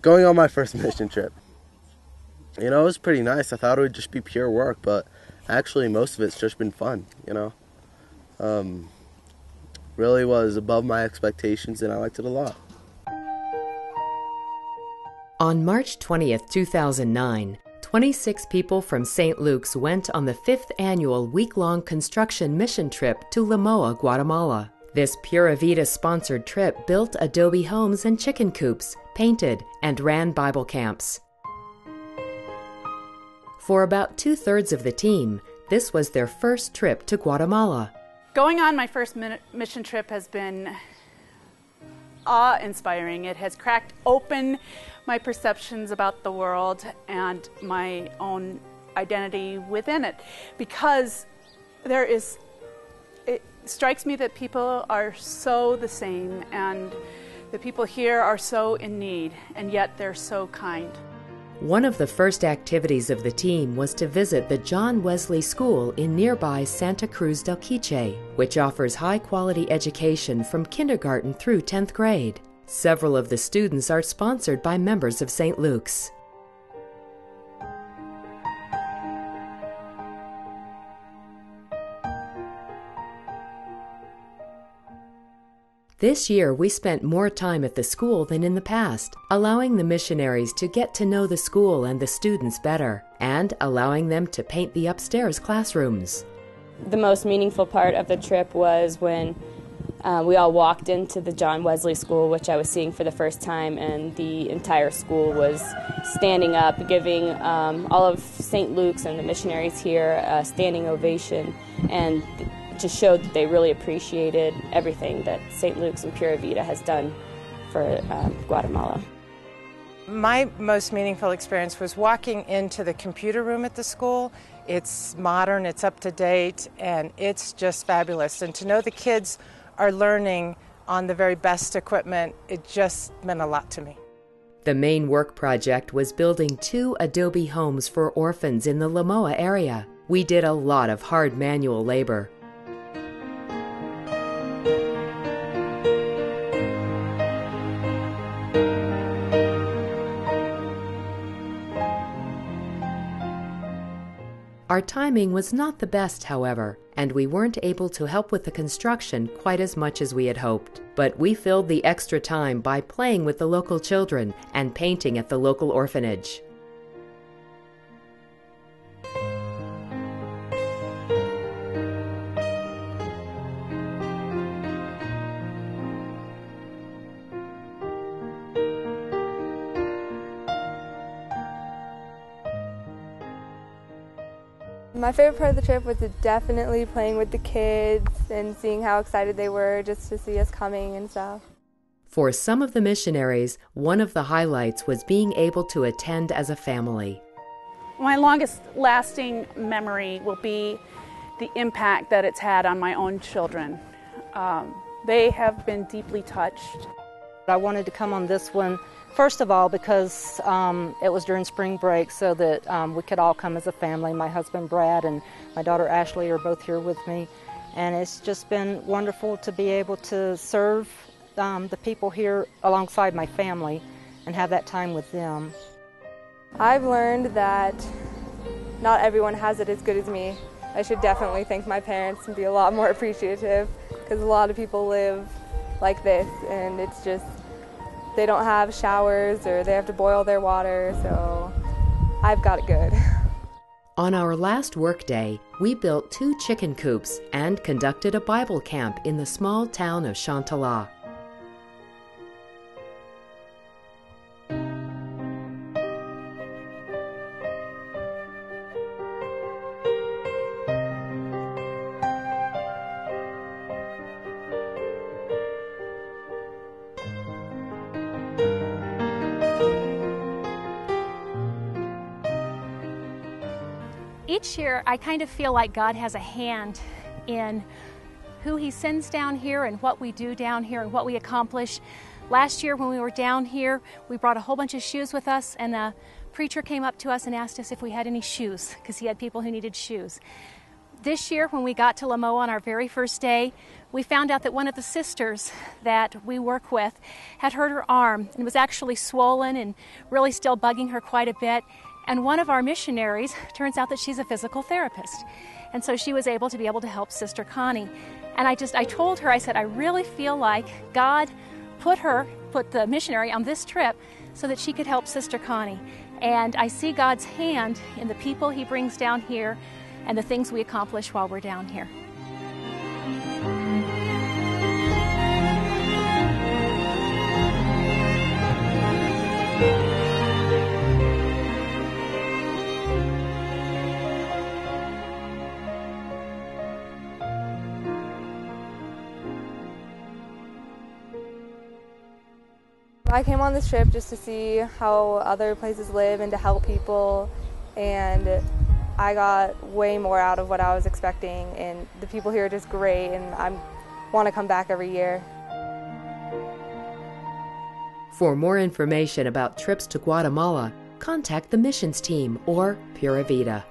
Going on my first mission trip, it was pretty nice. I thought it would just be pure work, but actually most of it's just been fun. Really was above my expectations, and I liked it a lot. On March 20th, 2009, 26 people from St. Luke's went on the 5th annual week-long construction mission trip to Lamoa, Guatemala. This Pura Vida-sponsored trip built adobe homes and chicken coops, painted, and ran Bible camps. For about 2/3 of the team, this was their first trip to Guatemala. Going on my first mission trip has been awe-inspiring. It has cracked open my perceptions about the world and my own identity within it, because it strikes me that people are so the same, and the people here are so in need, and yet they're so kind. One of the first activities of the team was to visit the John Wesley School in nearby Santa Cruz del Quiche, which offers high-quality education from kindergarten through 10th grade. Several of the students are sponsored by members of St. Luke's. This year, we spent more time at the school than in the past, allowing the missionaries to get to know the school and the students better, and allowing them to paint the upstairs classrooms. The most meaningful part of the trip was when we all walked into the John Wesley School, which I was seeing for the first time, and the entire school was standing up, giving all of St. Luke's and the missionaries here a standing ovation, and just showed that they really appreciated everything that St. Luke's and Pura Vida has done for Guatemala. My most meaningful experience was walking into the computer room at the school. It's modern, it's up to date, and it's just fabulous. And to know the kids are learning on the very best equipment, it just meant a lot to me. The main work project was building 2 adobe homes for orphans in the Lamoa area. We did a lot of hard manual labor. Our timing was not the best, however, and we weren't able to help with the construction quite as much as we had hoped. But we filled the extra time by playing with the local children and painting at the local orphanage. My favorite part of the trip was definitely playing with the kids and seeing how excited they were just to see us coming and stuff. For some of the missionaries, one of the highlights was being able to attend as a family. My longest lasting memory will be the impact that it's had on my own children. They have been deeply touched. I wanted to come on this one, first of all, because it was during spring break, so that we could all come as a family. My husband Brad and my daughter Ashley are both here with me, and it's just been wonderful to be able to serve the people here alongside my family and have that time with them. I've learned that not everyone has it as good as me. I should definitely thank my parents and be a lot more appreciative, because a lot of people live like this, and it's just they don't have showers or they have to boil their water, so I've got it good. On our last workday, we built 2 chicken coops and conducted a Bible camp in the small town of Chantala. Each year, I kind of feel like God has a hand in who He sends down here and what we do down here and what we accomplish. Last year when we were down here, we brought a whole bunch of shoes with us, and the preacher came up to us and asked us if we had any shoes, because he had people who needed shoes. This year, when we got to Lamoa on our very first day, we found out that one of the sisters that we work with had hurt her arm and was actually swollen and really still bugging her quite a bit. And one of our missionaries, turns out that she's a physical therapist. And so she was able to help Sister Connie. And I told her, I said, I really feel like God put the missionary on this trip so that she could help Sister Connie. And I see God's hand in the people He brings down here and the things we accomplish while we're down here. I came on this trip just to see how other places live and to help people, and I got way more out of what I was expecting, and the people here are just great, and I want to come back every year. For more information about trips to Guatemala, contact the missions team or Pura Vida.